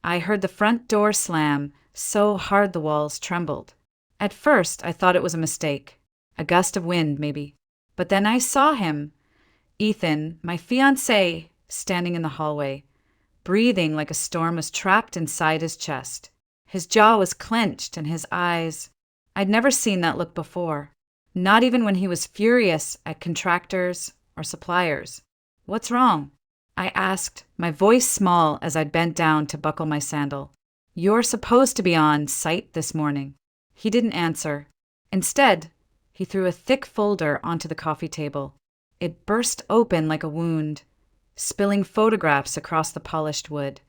I heard the front door slam so hard the walls trembled. At first, I thought it was a mistake. A gust of wind, maybe. But then I saw him, Ethan, my fiancé, standing in the hallway, breathing like a storm was trapped inside his chest. His jaw was clenched and his eyes. I'd never seen that look before. Not even when he was furious at contractors or suppliers. "What's wrong?" I asked, my voice small as I bent down to buckle my sandal. "You're supposed to be on site this morning." He didn't answer. Instead, he threw a thick folder onto the coffee table. It burst open like a wound, spilling photographs across the polished wood.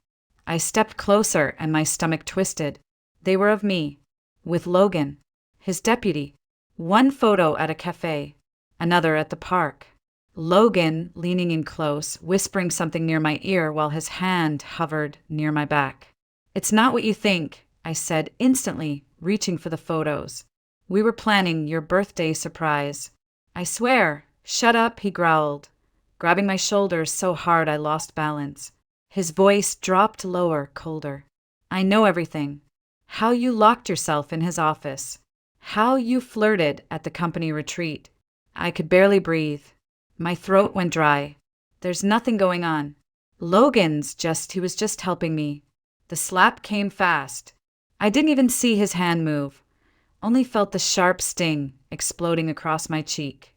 I stepped closer and my stomach twisted. They were of me, with Logan, his deputy. One photo at a cafe, another at the park. Logan leaning in close, whispering something near my ear while his hand hovered near my back. "It's not what you think," I said instantly, reaching for the photos. "We were planning your birthday surprise." "I swear." "Shut up," he growled, grabbing my shoulders so hard I lost balance. His voice dropped lower, colder. "I know everything. How you locked yourself in his office. How you flirted at the company retreat." I could barely breathe. My throat went dry. "There's nothing going on. He was just helping me." The slap came fast. I didn't even see his hand move, only felt the sharp sting exploding across my cheek,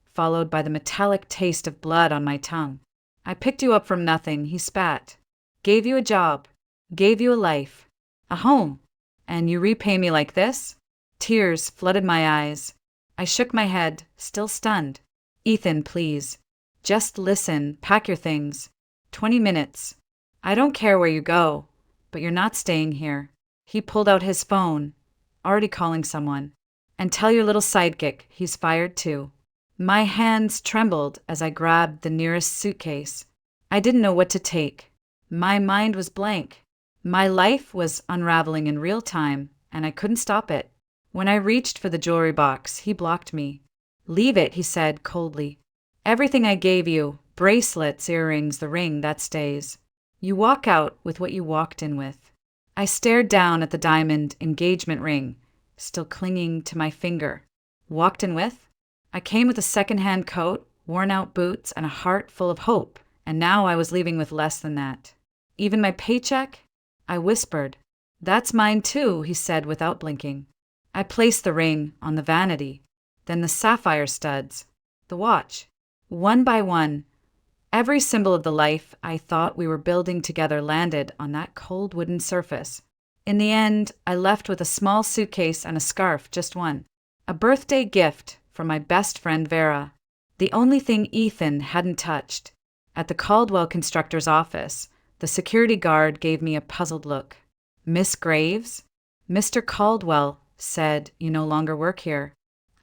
followed by the metallic taste of blood on my tongue. "I picked you up from nothing," he spat. "Gave you a job, gave you a life, a home, and you repay me like this?" Tears flooded my eyes. I shook my head, still stunned. "Ethan, please. Just listen, pack your things. 20 minutes. I don't care where you go, but you're not staying here." He pulled out his phone, already calling someone. "And tell your little sidekick he's fired too." My hands trembled as I grabbed the nearest suitcase. I didn't know what to take. My mind was blank. My life was unraveling in real time, and I couldn't stop it. When I reached for the jewelry box, he blocked me. "Leave it," he said coldly. "Everything I gave you, bracelets, earrings, the ring, that stays. You walk out with what you walked in with." I stared down at the diamond engagement ring, still clinging to my finger. Walked in with? I came with a second-hand coat, worn-out boots, and a heart full of hope, and now I was leaving with less than that. "Even my paycheck?" I whispered. "That's mine too," he said without blinking. I placed the ring on the vanity, then the sapphire studs, the watch. One by one, every symbol of the life I thought we were building together landed on that cold wooden surface. In the end, I left with a small suitcase and a scarf, just one. A birthday gift from my best friend Vera. The only thing Ethan hadn't touched. At the Caldwell constructor's office, the security guard gave me a puzzled look. "Miss Graves?" "Mr. Caldwell said you no longer work here."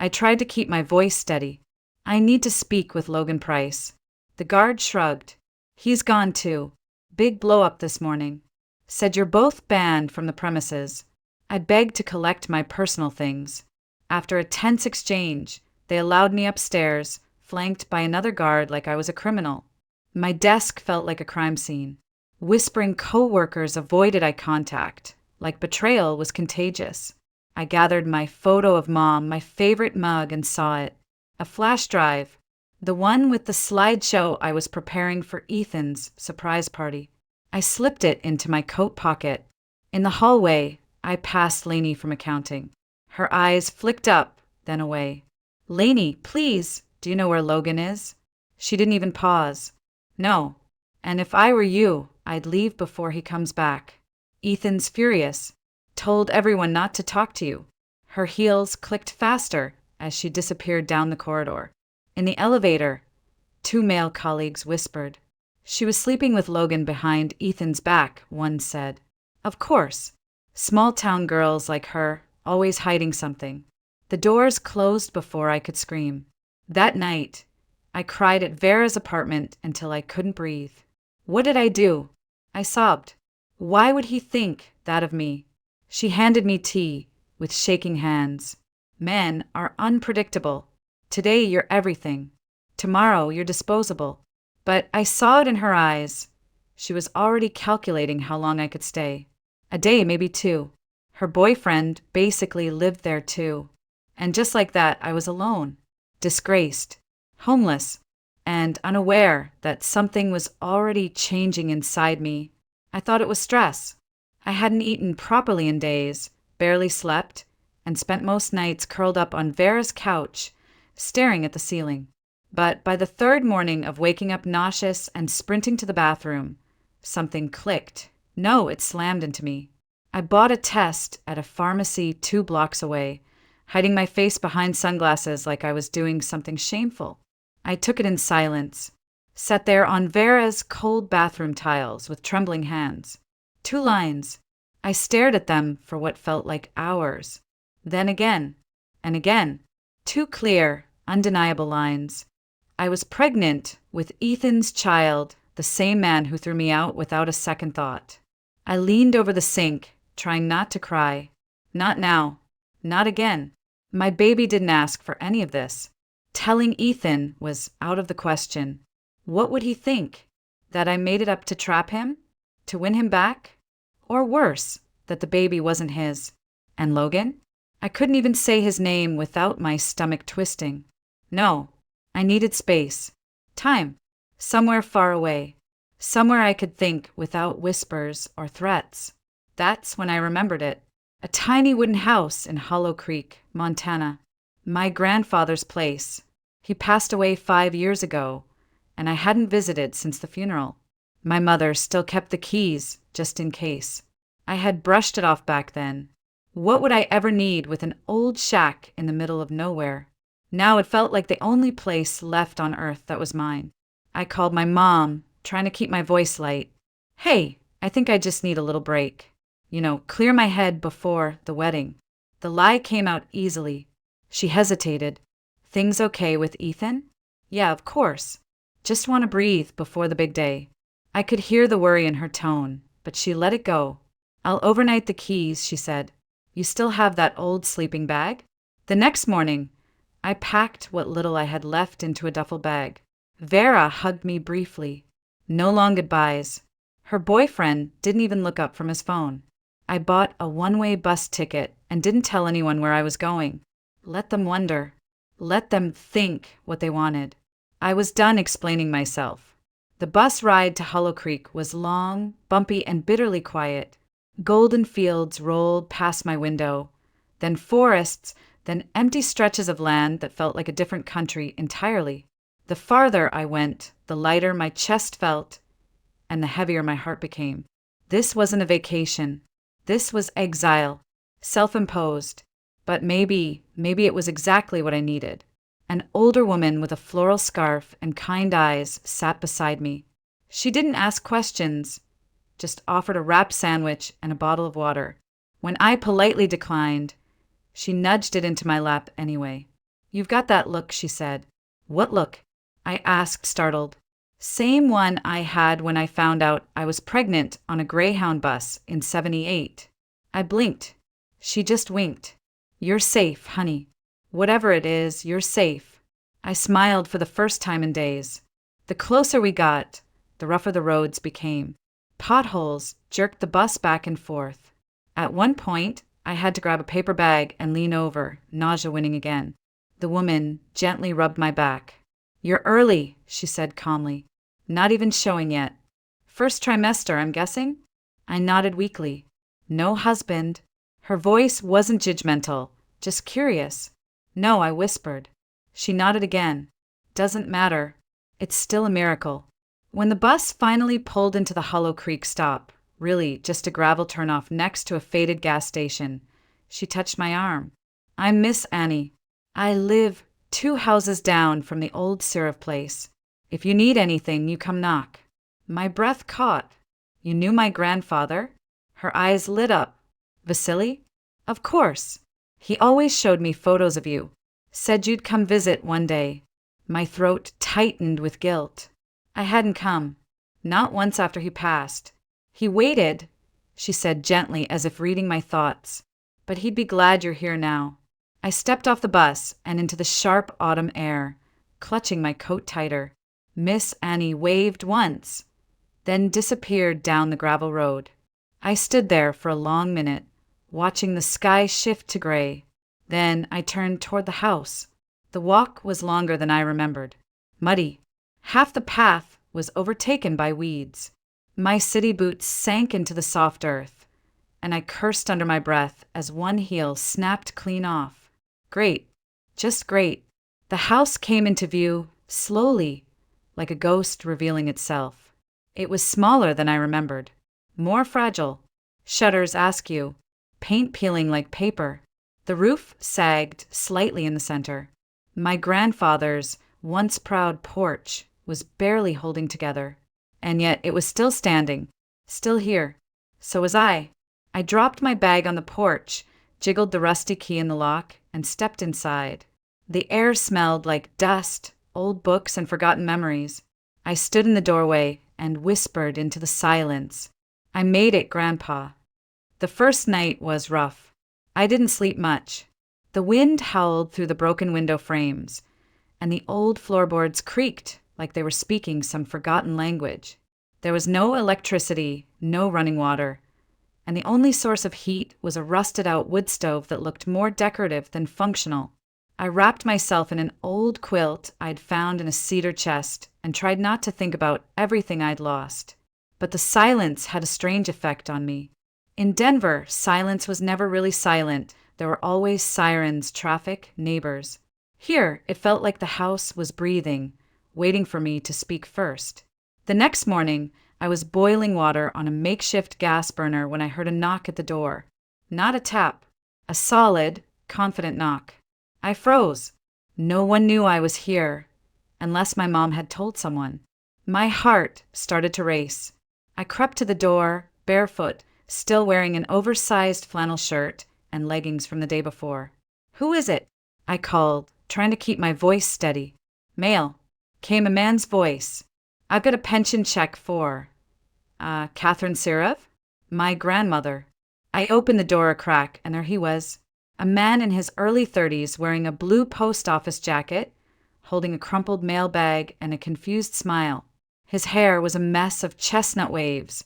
I tried to keep my voice steady. "I need to speak with Logan Price." The guard shrugged. "He's gone too. Big blow-up this morning. Said you're both banned from the premises." I begged to collect my personal things. After a tense exchange, they allowed me upstairs, flanked by another guard like I was a criminal. My desk felt like a crime scene. Whispering co-workers avoided eye contact, like betrayal was contagious. I gathered my photo of Mom, my favorite mug, and saw it. A flash drive. The one with the slideshow I was preparing for Ethan's surprise party. I slipped it into my coat pocket. In the hallway, I passed Lainey from accounting. Her eyes flicked up, then away. "Lainey, please, do you know where Logan is?" She didn't even pause. "No. And if I were you, I'd leave before he comes back. Ethan's furious. Told everyone not to talk to you." Her heels clicked faster as she disappeared down the corridor. In the elevator, 2 male colleagues whispered. "She was sleeping with Logan behind Ethan's back," one said. Of course. Small-town girls like her, always hiding something. The doors closed before I could scream. That night, I cried at Vera's apartment until I couldn't breathe. What did I do? I sobbed. Why would he think that of me? She handed me tea, with shaking hands. Men are unpredictable. Today you're everything. Tomorrow you're disposable. But I saw it in her eyes. She was already calculating how long I could stay. A day, maybe 2. Her boyfriend basically lived there too. And just like that, I was alone, disgraced, homeless, and unaware that something was already changing inside me. I thought it was stress. I hadn't eaten properly in days, barely slept, and spent most nights curled up on Vera's couch, staring at the ceiling. But by the 3rd morning of waking up nauseous and sprinting to the bathroom, something clicked. No, it slammed into me. I bought a test at a pharmacy 2 blocks away, hiding my face behind sunglasses like I was doing something shameful. I took it in silence, sat there on Vera's cold bathroom tiles with trembling hands. 2 lines. I stared at them for what felt like hours. Then again, and again. 2 clear, undeniable lines. I was pregnant with Ethan's child, the same man who threw me out without a second thought. I leaned over the sink, trying not to cry. Not now. Not again. My baby didn't ask for any of this. Telling Ethan was out of the question. What would he think? That I made it up to trap him? To win him back? Or worse, that the baby wasn't his. And Logan? I couldn't even say his name without my stomach twisting. No. I needed space. Time. Somewhere far away. Somewhere I could think without whispers or threats. That's when I remembered it. A tiny wooden house in Hollow Creek, Montana. My grandfather's place. He passed away 5 years ago, and I hadn't visited since the funeral. My mother still kept the keys, just in case. I had brushed it off back then. What would I ever need with an old shack in the middle of nowhere? Now it felt like the only place left on earth that was mine. I called my mom, trying to keep my voice light. Hey, I think I just need a little break. Clear my head before the wedding. The lie came out easily. She hesitated. Things okay with Ethan? Yeah, of course. Just want to breathe before the big day. I could hear the worry in her tone, but she let it go. I'll overnight the keys, she said. You still have that old sleeping bag? The next morning, I packed what little I had left into a duffel bag. Vera hugged me briefly. No long goodbyes. Her boyfriend didn't even look up from his phone. I bought a one-way bus ticket and didn't tell anyone where I was going. Let them wonder. Let them think what they wanted. I was done explaining myself. The bus ride to Hollow Creek was long, bumpy, and bitterly quiet. Golden fields rolled past my window, then forests, then empty stretches of land that felt like a different country entirely. The farther I went, the lighter my chest felt, and the heavier my heart became. This wasn't a vacation. This was exile, self-imposed. But maybe it was exactly what I needed. An older woman with a floral scarf and kind eyes sat beside me. She didn't ask questions, just offered a wrapped sandwich and a bottle of water. When I politely declined, she nudged it into my lap anyway. You've got that look, she said. What look? I asked, startled. Same one I had when I found out I was pregnant on a Greyhound bus in '78. I blinked. She just winked. You're safe, honey. Whatever it is, you're safe. I smiled for the first time in days. The closer we got, the rougher the roads became. Potholes jerked the bus back and forth. At one point, I had to grab a paper bag and lean over, nausea winning again. The woman gently rubbed my back. You're early, she said calmly. Not even showing yet. First trimester, I'm guessing? I nodded weakly. No husband. Her voice wasn't judgmental, just curious. No, I whispered. She nodded again. Doesn't matter. It's still a miracle. When the bus finally pulled into the Hollow Creek stop, really just a gravel turnoff next to a faded gas station, she touched my arm. I'm Miss Annie. I live 2 houses down from the old syrup place. If you need anything, you come knock. My breath caught. You knew my grandfather? Her eyes lit up. Vasily? Of course. He always showed me photos of you. Said you'd come visit one day. My throat tightened with guilt. I hadn't come. Not once after he passed. He waited, she said gently as if reading my thoughts. But he'd be glad you're here now. I stepped off the bus and into the sharp autumn air, clutching my coat tighter. Miss Annie waved once, then disappeared down the gravel road. I stood there for a long minute, watching the sky shift to gray. Then I turned toward the house. The walk was longer than I remembered. Muddy. Half the path was overtaken by weeds. My city boots sank into the soft earth, and I cursed under my breath as one heel snapped clean off. Great. Just great. The house came into view, slowly, like a ghost revealing itself. It was smaller than I remembered, more fragile. Shutters askew, paint peeling like paper. The roof sagged slightly in the center. My grandfather's once proud porch was barely holding together, and yet it was still standing, still here. So was I. I dropped my bag on the porch, jiggled the rusty key in the lock, and stepped inside. The air smelled like dust, old books, and forgotten memories. I stood in the doorway and whispered into the silence, "I made it, Grandpa." The first night was rough. I didn't sleep much. The wind howled through the broken window frames, and the old floorboards creaked like they were speaking some forgotten language. There was no electricity, no running water, and the only source of heat was a rusted-out wood stove that looked more decorative than functional. I wrapped myself in an old quilt I'd found in a cedar chest and tried not to think about everything I'd lost. But the silence had a strange effect on me. In Denver, silence was never really silent. There were always sirens, traffic, neighbors. Here, it felt like the house was breathing, waiting for me to speak first. The next morning, I was boiling water on a makeshift gas burner when I heard a knock at the door. Not a tap, a solid, confident knock. I froze. No one knew I was here, unless my mom had told someone. My heart started to race. I crept to the door, barefoot, still wearing an oversized flannel shirt and leggings from the day before. "Who is it?" I called, trying to keep my voice steady. "Mail," came a man's voice. "I've got a pension check for, Catherine Sirov?" My grandmother. I opened the door a crack, and there he was. A man in his early 30s wearing a blue post office jacket, holding a crumpled mail bag and a confused smile. His hair was a mess of chestnut waves,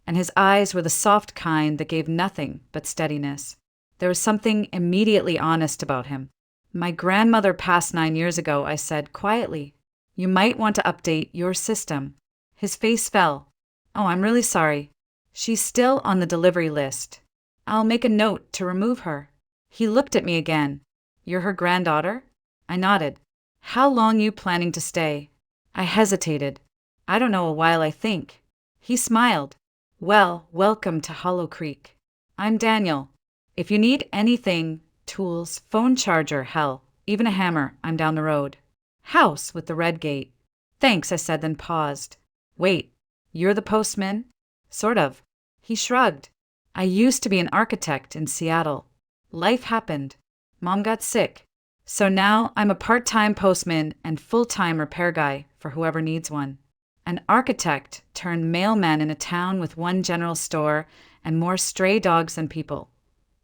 and his eyes were the soft kind that gave nothing but steadiness. There was something immediately honest about him. "My grandmother passed 9 years ago," I said quietly. "You might want to update your system." His face fell. "Oh, I'm really sorry. She's still on the delivery list. I'll make a note to remove her." He looked at me again. "You're her granddaughter?" I nodded. "How long you planning to stay?" I hesitated. "I don't know, a while, I think." He smiled. "Well, welcome to Hollow Creek. I'm Daniel. If you need anything, tools, phone charger, hell, even a hammer, I'm down the road. House with the red gate." "Thanks," I said, then paused. "Wait, you're the postman?" "Sort of." He shrugged. "I used to be an architect in Seattle. Life happened. Mom got sick. So now I'm a part-time postman and full-time repair guy for whoever needs one. An architect turned mailman in a town with one general store and more stray dogs than people."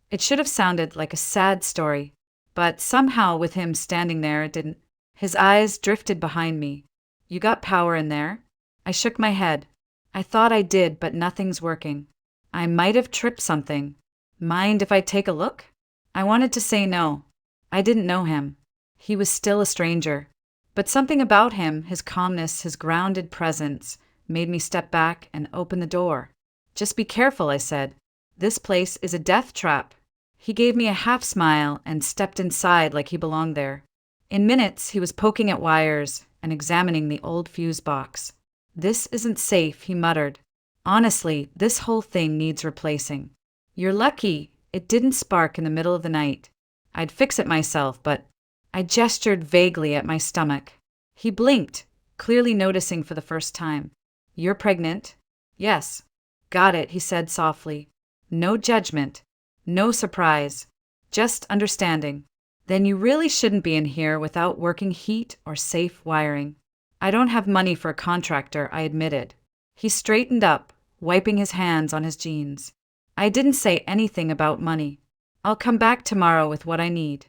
It should have sounded like a sad story, but somehow with him standing there it didn't. His eyes drifted behind me. "You got power in there?" I shook my head. "I thought I did, but nothing's working. I might have tripped something. Mind if I take a look?" I wanted to say no. I didn't know him. He was still a stranger. But something about him, his calmness, his grounded presence, made me step back and open the door. "Just be careful," I said. "This place is a death trap." He gave me a half smile and stepped inside like he belonged there. In minutes, he was poking at wires and examining the old fuse box. "This isn't safe," he muttered. "Honestly, this whole thing needs replacing. You're lucky it didn't spark in the middle of the night. I'd fix it myself, but..." I gestured vaguely at my stomach. He blinked, clearly noticing for the first time. "You're pregnant?" "Yes." "Got it," he said softly. No judgment, no surprise, just understanding. "Then you really shouldn't be in here without working heat or safe wiring." "I don't have money for a contractor," I admitted. He straightened up, wiping his hands on his jeans. "I didn't say anything about money. I'll come back tomorrow with what I need.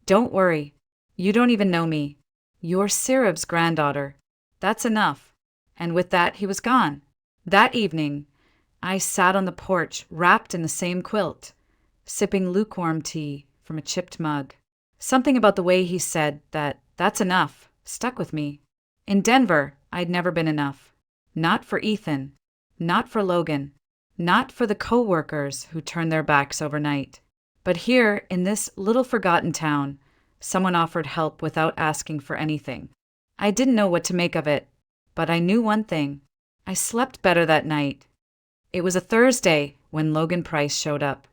Don't worry. You don't even know me. You're Sirov's granddaughter. That's enough." And with that, he was gone. That evening, I sat on the porch wrapped in the same quilt, sipping lukewarm tea from a chipped mug. Something about the way he said that's enough stuck with me. In Denver, I'd never been enough. Not for Ethan, not for Logan, not for the co-workers who turned their backs overnight. But here, in this little forgotten town, someone offered help without asking for anything. I didn't know what to make of it, but I knew one thing. I slept better that night. It was a Thursday when Logan Price showed up.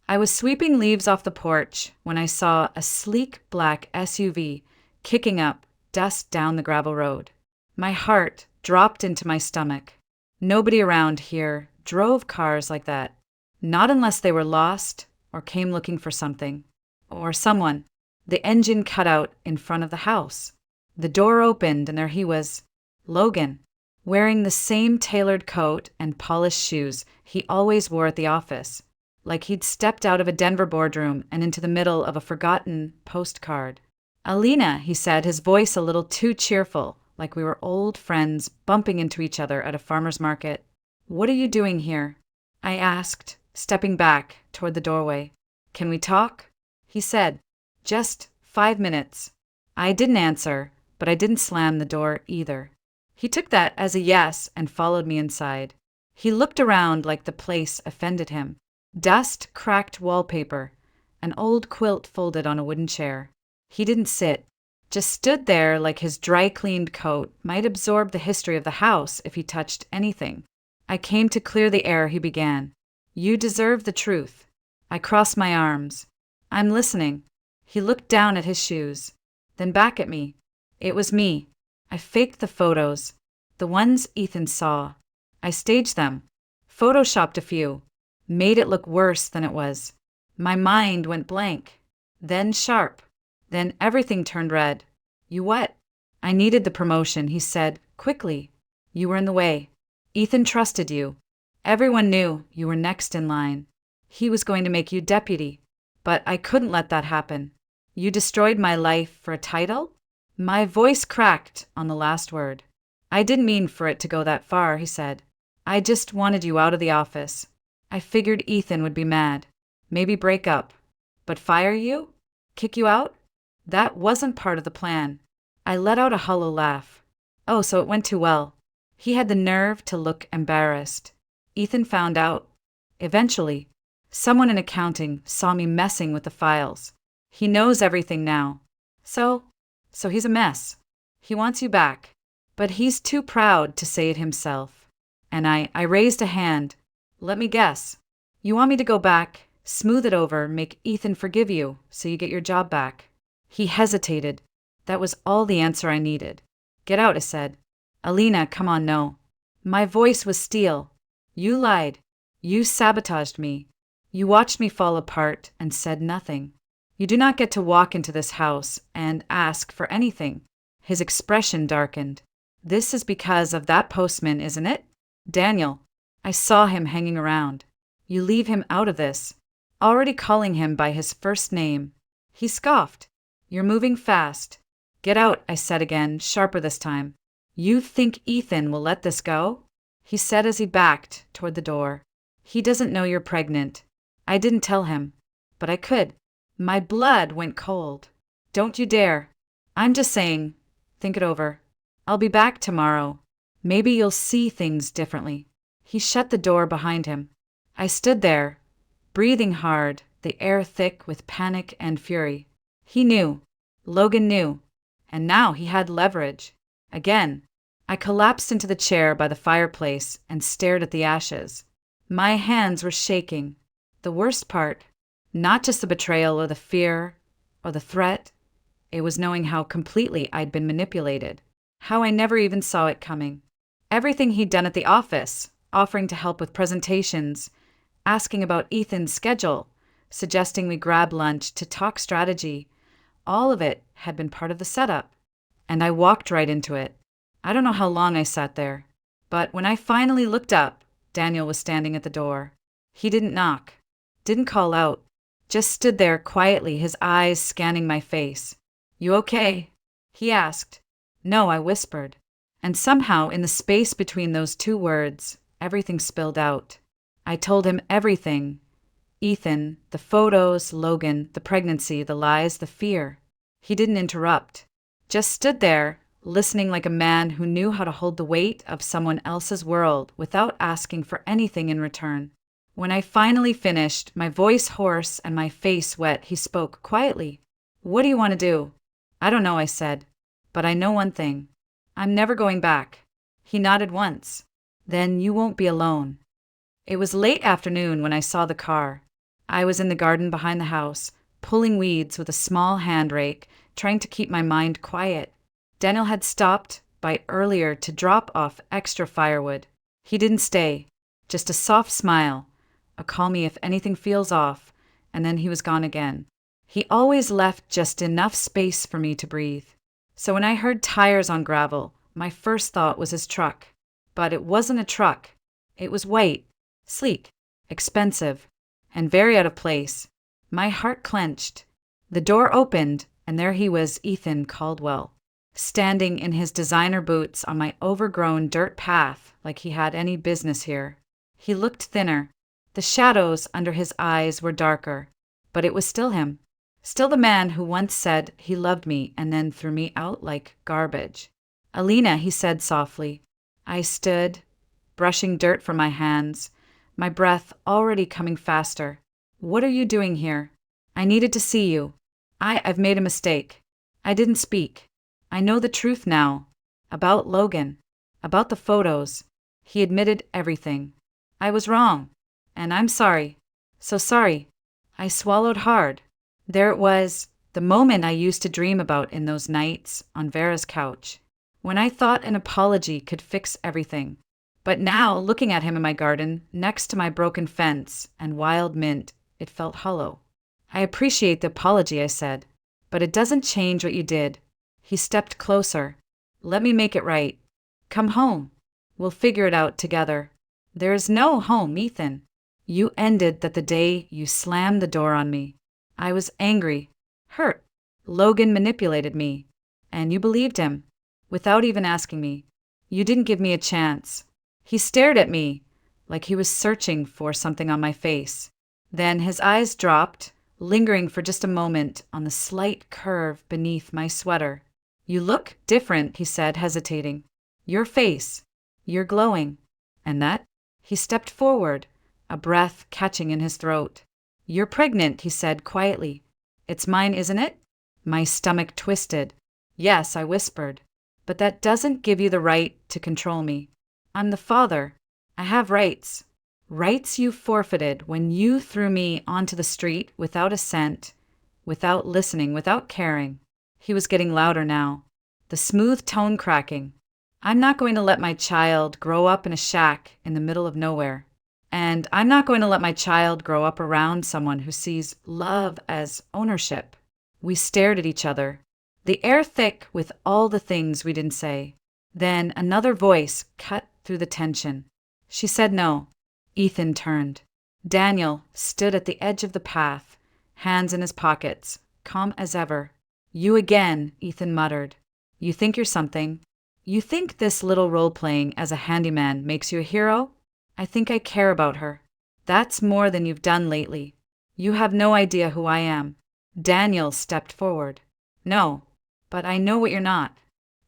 I was sweeping leaves off the porch when I saw a sleek black SUV kicking up dust down the gravel road. My heart dropped into my stomach. Nobody around here drove cars like that. Not unless they were lost or came looking for something. Or someone. The engine cut out in front of the house. The door opened and there he was, Logan, wearing the same tailored coat and polished shoes he always wore at the office, like he'd stepped out of a Denver boardroom and into the middle of a forgotten postcard. "Alina," he said, his voice a little too cheerful, like we were old friends bumping into each other at a farmer's market. "What are you doing here?" I asked, stepping back toward the doorway. "Can we talk?" He said, "Just 5 minutes." I didn't answer, but I didn't slam the door either. He took that as a yes and followed me inside. He looked around like the place offended him. Dust, cracked wallpaper, an old quilt folded on a wooden chair. He didn't sit, just stood there like his dry-cleaned coat might absorb the history of the house if he touched anything. "I came to clear the air," he began. "You deserve the truth." I crossed my arms. "I'm listening." He looked down at his shoes, then back at me. It was me. I faked the photos, the ones Ethan saw. I staged them, photoshopped a few, made it look worse than it was. My mind went blank, then sharp, then everything turned red. "You what?" "I needed the promotion," he said, quickly. "You were in the way. Ethan trusted you. Everyone knew you were next in line. He was going to make you deputy. But I couldn't let that happen. You destroyed my life for a title?" My voice cracked on the last word. "I didn't mean for it to go that far," he said. "I just wanted you out of the office. I figured Ethan would be mad. Maybe break up. But fire you? Kick you out? That wasn't part of the plan." I let out a hollow laugh. "Oh, so it went too well." He had the nerve to look embarrassed. "Ethan found out. Eventually. Someone in accounting saw me messing with the files. He knows everything now. So he's a mess. He wants you back. But he's too proud to say it himself." And I raised a hand. "Let me guess. You want me to go back, smooth it over, make Ethan forgive you, so you get your job back?" He hesitated. That was all the answer I needed. "Get out," I said. "Alina, come on, no." My voice was steel. "You lied. You sabotaged me. You watched me fall apart and said nothing. You do not get to walk into this house and ask for anything." His expression darkened. "This is because of that postman, isn't it? Daniel. I saw him hanging around. You leave him out of this." Already calling him by his first name. He scoffed. "You're moving fast." "Get out," I said again, sharper this time. "You think Ethan will let this go?" He said as he backed toward the door. "He doesn't know you're pregnant." I didn't tell him, but I could. My blood went cold. "Don't you dare. I'm just saying, think it over. I'll be back tomorrow. Maybe you'll see things differently." He shut the door behind him. I stood there, breathing hard, the air thick with panic and fury. He knew. Logan knew. And now he had leverage. Again, I collapsed into the chair by the fireplace and stared at the ashes. My hands were shaking. The worst part, not just the betrayal or the fear or the threat, it was knowing how completely I'd been manipulated, how I never even saw it coming. Everything he'd done at the office, offering to help with presentations, asking about Ethan's schedule, suggesting we grab lunch to talk strategy, all of it had been part of the setup. And I walked right into it. I don't know how long I sat there, but when I finally looked up, Daniel was standing at the door. He didn't knock, didn't call out, just stood there quietly, his eyes scanning my face. "You okay?" he asked. "No," I whispered. And somehow, in the space between those two words, everything spilled out. I told him everything. Ethan, the photos, Logan, the pregnancy, the lies, the fear. He didn't interrupt. Just stood there, listening like a man who knew how to hold the weight of someone else's world without asking for anything in return. When I finally finished, my voice hoarse and my face wet, he spoke quietly. "What do you want to do?" "I don't know," I said. "But I know one thing. I'm never going back." He nodded once. "Then you won't be alone." It was late afternoon when I saw the car. I was in the garden behind the house, pulling weeds with a small hand rake, trying to keep my mind quiet. Daniel had stopped by earlier to drop off extra firewood. He didn't stay, just a soft smile, a call me if anything feels off, and then he was gone again. He always left just enough space for me to breathe. So when I heard tires on gravel, my first thought was his truck. But it wasn't a truck. It was white, sleek, expensive, and very out of place. My heart clenched. The door opened, and there he was, Ethan Caldwell, standing in his designer boots on my overgrown dirt path like he had any business here. He looked thinner. The shadows under his eyes were darker, but it was still him. Still the man who once said he loved me and then threw me out like garbage. "Alina," he said softly. I stood, brushing dirt from my hands, my breath already coming faster. "What are you doing here? I needed to see you. I've made a mistake. I didn't speak. I know the truth now. About Logan. About the photos." He admitted everything. "I was wrong. And I'm sorry. So sorry." I swallowed hard. There it was, the moment I used to dream about in those nights on Vera's couch, when I thought an apology could fix everything. But now, looking at him in my garden, next to my broken fence and wild mint, it felt hollow. "I appreciate the apology," I said, "but it doesn't change what you did." He stepped closer. "Let me make it right. Come home. We'll figure it out together." "There is no home, Ethan. You ended that the day you slammed the door on me." I was angry, hurt. Logan manipulated me, and you believed him, without even asking me. You didn't give me a chance. He stared at me, like he was searching for something on my face. Then his eyes dropped, lingering for just a moment on the slight curve beneath my sweater. "You look different," he said, hesitating. "Your face. You're glowing." "And that?" He stepped forward, a breath catching in his throat. "You're pregnant," he said quietly. "It's mine, isn't it?" My stomach twisted. "Yes," I whispered. "But that doesn't give you the right to control me. I'm the father. I have rights. Rights you forfeited when you threw me onto the street without a cent, without listening, without caring." He was getting louder now, the smooth tone cracking. "I'm not going to let my child grow up in a shack in the middle of nowhere. And I'm not going to let my child grow up around someone who sees love as ownership." We stared at each other, the air thick with all the things we didn't say. Then another voice cut through the tension. She said no. Ethan turned. Daniel stood at the edge of the path, hands in his pockets, calm as ever. "You again," Ethan muttered. "You think you're something. You think this little role-playing as a handyman makes you a hero? I think I care about her. That's more than you've done lately. You have no idea who I am." Daniel stepped forward. "No, but I know what you're not.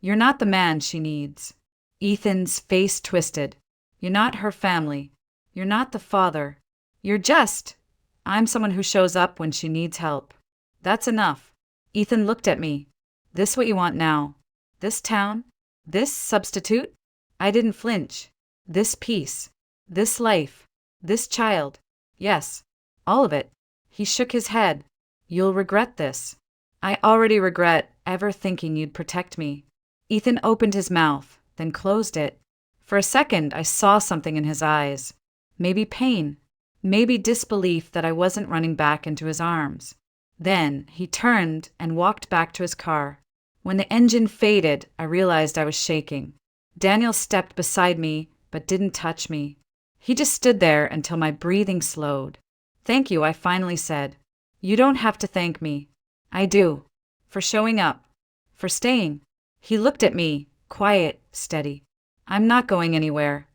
You're not the man she needs." Ethan's face twisted. "You're not her family. You're not the father. You're just, I'm someone who shows up when she needs help. That's enough." Ethan looked at me. "This what you want now? This town? This substitute?" I didn't flinch. "This peace. This life. This child. Yes, all of it." He shook his head. "You'll regret this." "I already regret ever thinking you'd protect me." Ethan opened his mouth, then closed it. For a second, I saw something in his eyes. Maybe pain. Maybe disbelief that I wasn't running back into his arms. Then he turned and walked back to his car. When the engine faded, I realized I was shaking. Daniel stepped beside me, but didn't touch me. He just stood there until my breathing slowed. "Thank you," I finally said. "You don't have to thank me." "I do. For showing up. For staying." He looked at me, quiet, steady. "I'm not going anywhere.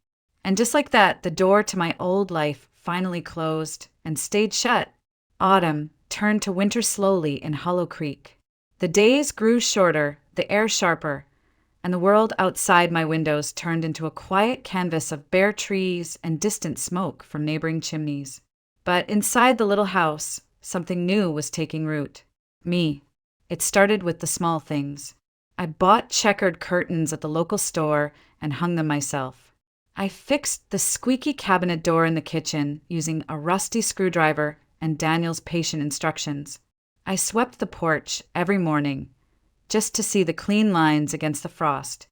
And just like that, the door to my old life finally closed and stayed shut. Autumn turned to winter slowly in Hollow Creek. The days grew shorter, the air sharper, and the world outside my windows turned into a quiet canvas of bare trees and distant smoke from neighboring chimneys. But inside the little house, something new was taking root. Me. It started with the small things. I bought checkered curtains at the local store and hung them myself. I fixed the squeaky cabinet door in the kitchen using a rusty screwdriver and Daniel's patient instructions. I swept the porch every morning, just to see the clean lines against the frost.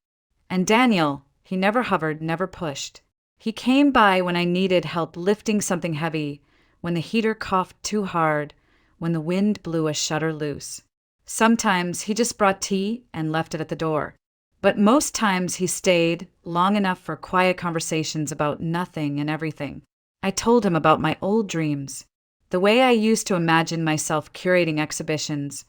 And Daniel, he never hovered, never pushed. He came by when I needed help lifting something heavy, when the heater coughed too hard, when the wind blew a shutter loose. Sometimes he just brought tea and left it at the door. But most times he stayed long enough for quiet conversations about nothing and everything. I told him about my old dreams, the way I used to imagine myself curating exhibitions,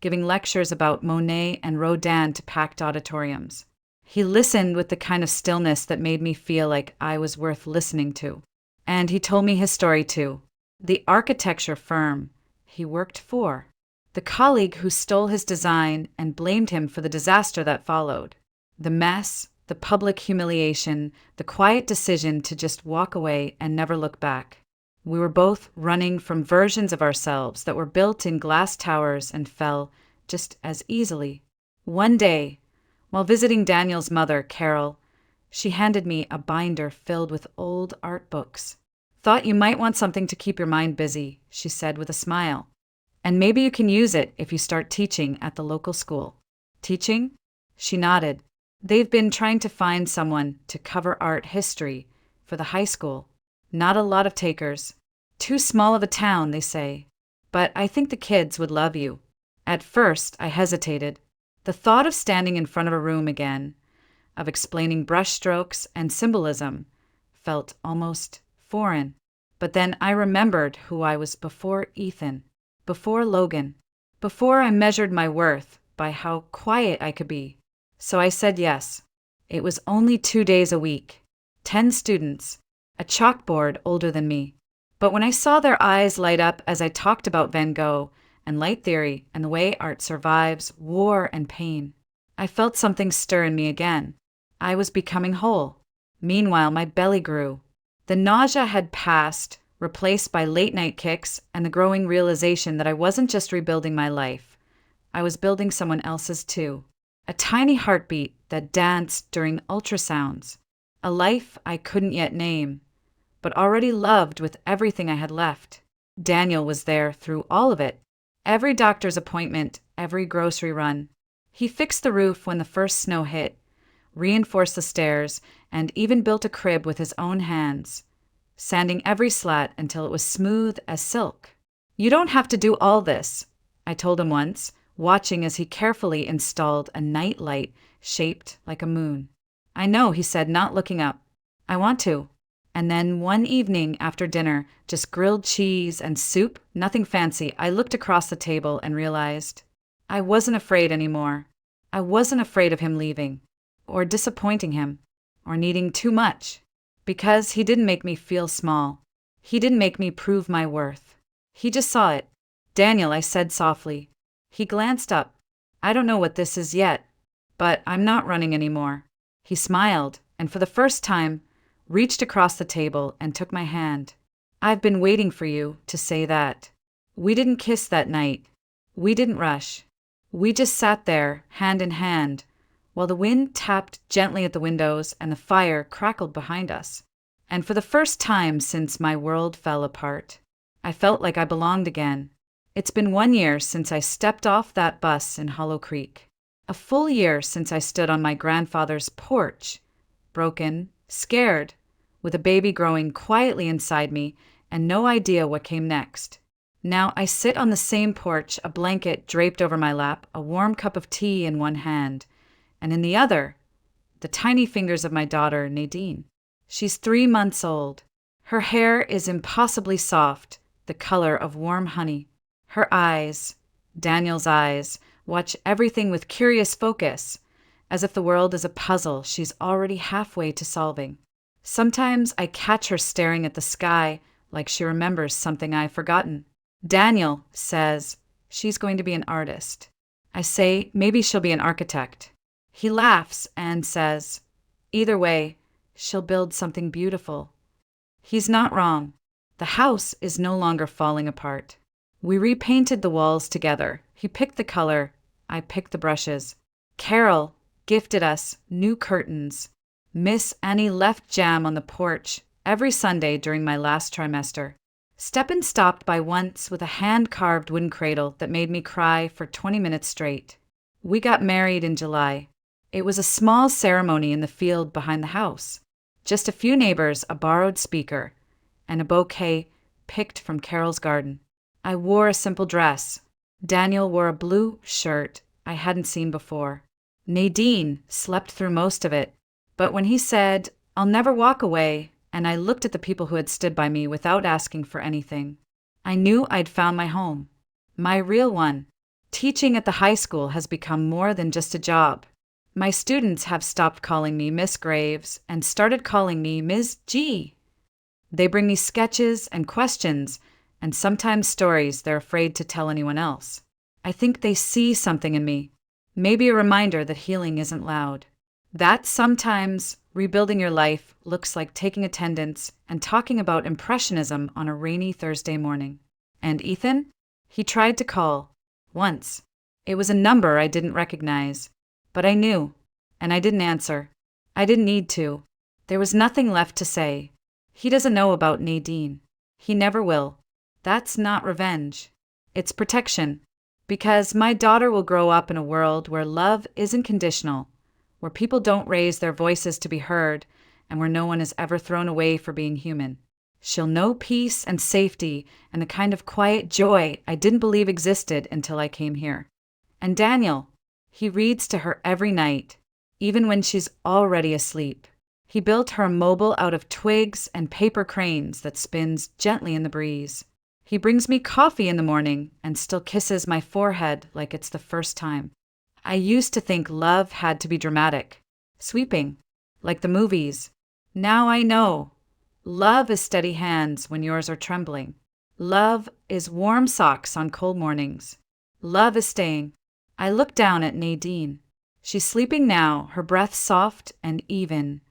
giving lectures about Monet and Rodin to packed auditoriums. He listened with the kind of stillness that made me feel like I was worth listening to. And he told me his story too. The architecture firm he worked for. The colleague who stole his design and blamed him for the disaster that followed. The mess, the public humiliation, the quiet decision to just walk away and never look back. We were both running from versions of ourselves that were built in glass towers and fell just as easily. One day, while visiting Daniel's mother, Carol, she handed me a binder filled with old art books. "Thought you might want something to keep your mind busy," she said with a smile. "And maybe you can use it if you start teaching at the local school." "Teaching?" She nodded. "They've been trying to find someone to cover art history for the high school. Not a lot of takers. Too small of a town, they say. But I think the kids would love you." At first, I hesitated. The thought of standing in front of a room again, of explaining brushstrokes and symbolism, felt almost foreign. But then I remembered who I was before Ethan, before Logan, before I measured my worth by how quiet I could be. So I said yes. It was only 2 days a week, 10 students, a chalkboard older than me. But when I saw their eyes light up as I talked about Van Gogh and light theory and the way art survives war and pain, I felt something stir in me again. I was becoming whole. Meanwhile, my belly grew. The nausea had passed, replaced by late-night kicks and the growing realization that I wasn't just rebuilding my life. I was building someone else's too. A tiny heartbeat that danced during ultrasounds. A life I couldn't yet name, but already loved with everything I had left. Daniel was there through all of it. Every doctor's appointment, every grocery run. He fixed the roof when the first snow hit, reinforced the stairs, and even built a crib with his own hands, sanding every slat until it was smooth as silk. "You don't have to do all this," I told him once, watching as he carefully installed a night light shaped like a moon. "I know," he said, not looking up. "I want to." And then one evening after dinner, just grilled cheese and soup, nothing fancy, I looked across the table and realized I wasn't afraid anymore. I wasn't afraid of him leaving, or disappointing him, or needing too much, because he didn't make me feel small. He didn't make me prove my worth. He just saw it. "Daniel," I said softly. He glanced up. "I don't know what this is yet, but I'm not running anymore." He smiled, and for the first time, reached across the table and took my hand. "I've been waiting for you to say that." We didn't kiss that night. We didn't rush. We just sat there, hand in hand, while the wind tapped gently at the windows and the fire crackled behind us. And for the first time since my world fell apart, I felt like I belonged again. It's been 1 year since I stepped off that bus in Hollow Creek. A full year since I stood on my grandfather's porch, broken, scared, with a baby growing quietly inside me and no idea what came next. Now I sit on the same porch, a blanket draped over my lap, a warm cup of tea in one hand, and in the other, the tiny fingers of my daughter, Nadine. She's 3 months old. Her hair is impossibly soft, the color of warm honey. Her eyes, Daniel's eyes, watch everything with curious focus, as if the world is a puzzle she's already halfway to solving. Sometimes I catch her staring at the sky like she remembers something I've forgotten. Daniel says she's going to be an artist. I say maybe she'll be an architect. He laughs and says, either way, she'll build something beautiful. He's not wrong. The house is no longer falling apart. We repainted the walls together. He picked the color, I picked the brushes. Carol gifted us new curtains. Miss Annie left jam on the porch every Sunday during my last trimester. Steppen stopped by once with a hand-carved wooden cradle that made me cry for 20 minutes straight. We got married in July. It was a small ceremony in the field behind the house. Just a few neighbors, a borrowed speaker, and a bouquet picked from Carol's garden. I wore a simple dress. Daniel wore a blue shirt I hadn't seen before. Nadine slept through most of it, but when he said, "I'll never walk away," and I looked at the people who had stood by me without asking for anything, I knew I'd found my home. My real one. Teaching at the high school has become more than just a job. My students have stopped calling me Miss Graves and started calling me Ms. G. They bring me sketches and questions, and sometimes stories they're afraid to tell anyone else. I think they see something in me, maybe a reminder that healing isn't loud. That sometimes rebuilding your life looks like taking attendance and talking about impressionism on a rainy Thursday morning. And Ethan? He tried to call. Once. It was a number I didn't recognize. But I knew, and I didn't answer. I didn't need to. There was nothing left to say. He doesn't know about Nadine. He never will. That's not revenge. It's protection. Because my daughter will grow up in a world where love isn't conditional, where people don't raise their voices to be heard, and where no one is ever thrown away for being human. She'll know peace and safety and the kind of quiet joy I didn't believe existed until I came here. And Daniel, he reads to her every night, even when she's already asleep. He built her mobile out of twigs and paper cranes that spins gently in the breeze. He brings me coffee in the morning and still kisses my forehead like it's the first time. I used to think love had to be dramatic, sweeping, like the movies. Now I know. Love is steady hands when yours are trembling. Love is warm socks on cold mornings. Love is staying. I look down at Nadine. She's sleeping now, her breath soft and even,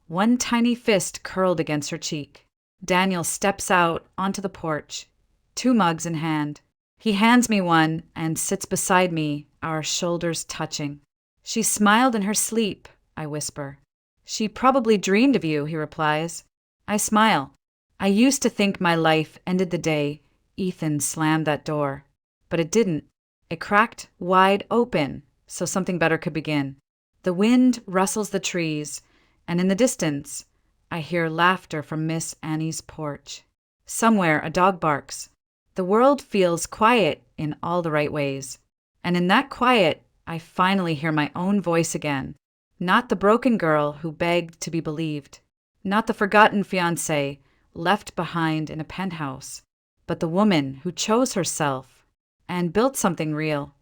one tiny fist curled against her cheek. Daniel steps out onto the porch, 2 mugs in hand. He hands me one and sits beside me, our shoulders touching. She smiled in her sleep, I whisper. She probably dreamed of you, he replies. I smile. I used to think my life ended the day Ethan slammed that door, but it didn't. It cracked wide open, so something better could begin. The wind rustles the trees, and in the distance, I hear laughter from Miss Annie's porch. Somewhere a dog barks. The world feels quiet in all the right ways. And in that quiet, I finally hear my own voice again. Not the broken girl who begged to be believed. Not the forgotten fiancé left behind in a penthouse. But the woman who chose herself and built something real.